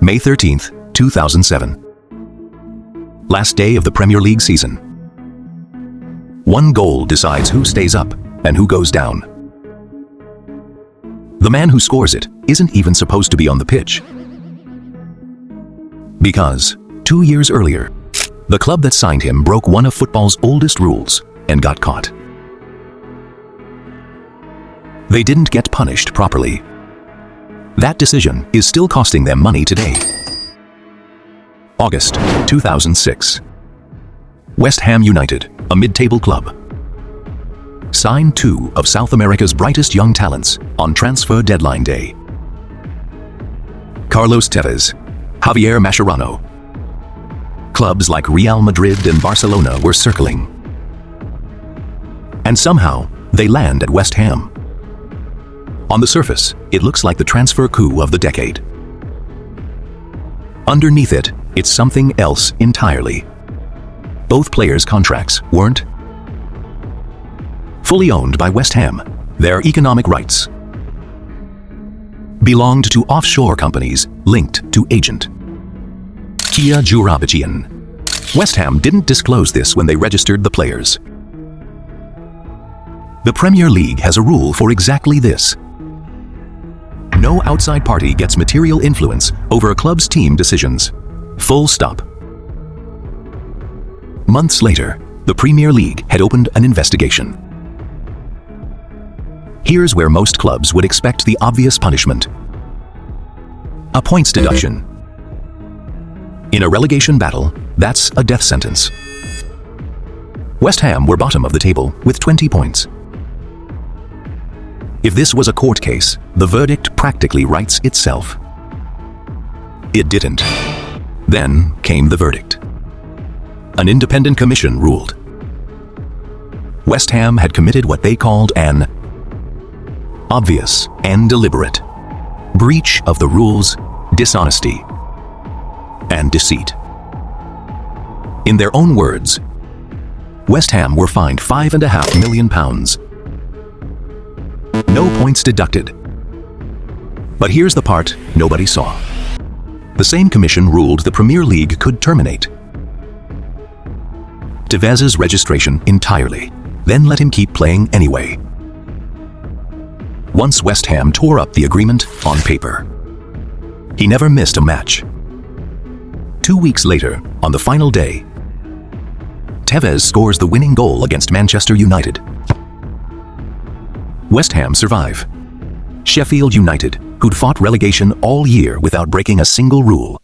May 13th, 2007. Last day of the Premier League season. One goal decides who stays up and who goes down. The man who scores it isn't even supposed to be on the pitch. Because 2 years earlier, the club that signed him broke one of football's oldest rules and got caught. They didn't get punished properly. That decision is still costing them money today. August 2006. West Ham United, a mid-table club, signed two of South America's brightest young talents on transfer deadline day. Carlos Tevez, Javier Mascherano. Clubs like Real Madrid and Barcelona were circling. And somehow, they land at West Ham. On the surface, it looks like the transfer coup of the decade. Underneath it, it's something else entirely. Both players' contracts weren't fully owned by West Ham. Their economic rights belonged to offshore companies linked to agent Kia Jurabajian. West Ham didn't disclose this when they registered the players. The Premier League has a rule for exactly this. No outside party gets material influence over a club's team decisions. Full stop. Months later, the Premier League had opened an investigation. Here's where most clubs would expect the obvious punishment: a points deduction. In a relegation battle, that's a death sentence. West Ham were bottom of the table with 20 points. If this was a court case, the verdict practically writes itself. It didn't. Then came the verdict. An independent commission ruled. West Ham had committed what they called an obvious and deliberate breach of the rules, dishonesty, and deceit. In their own words, West Ham were fined £5.5 million. No points deducted. But here's the part nobody saw. The same commission ruled the Premier League could terminate Tevez's registration entirely, then let him keep playing anyway. Once West Ham tore up the agreement on paper, he never missed a match. 2 weeks later, on the final day, Tevez scores the winning goal against Manchester United. West Ham survive. Sheffield United, who'd fought relegation all year without breaking a single rule,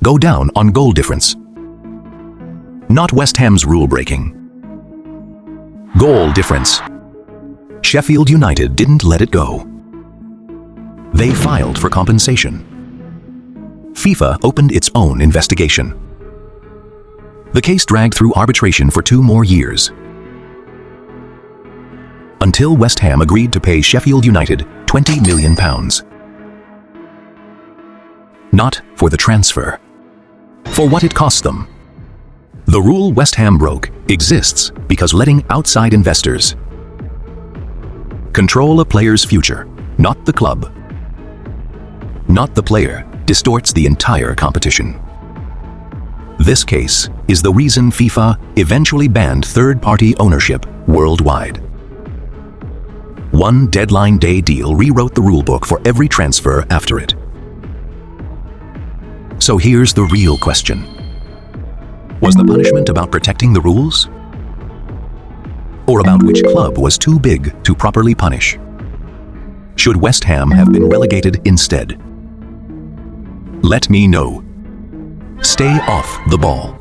go down on goal difference. Not West Ham's rule-breaking. Goal difference. Sheffield United didn't let it go. They filed for compensation. FIFA opened its own investigation. The case dragged through arbitration for 2 more years, until West Ham agreed to pay Sheffield United £20 million. Not for the transfer, for what it cost them. The rule West Ham broke exists because letting outside investors control a player's future, not the club, not the player, distorts the entire competition. This case is the reason FIFA eventually banned third-party ownership worldwide. One deadline day deal rewrote the rulebook for every transfer after it. So here's the real question. Was the punishment about protecting the rules? Or about which club was too big to properly punish? Should West Ham have been relegated instead? Let me know. Stay off the ball.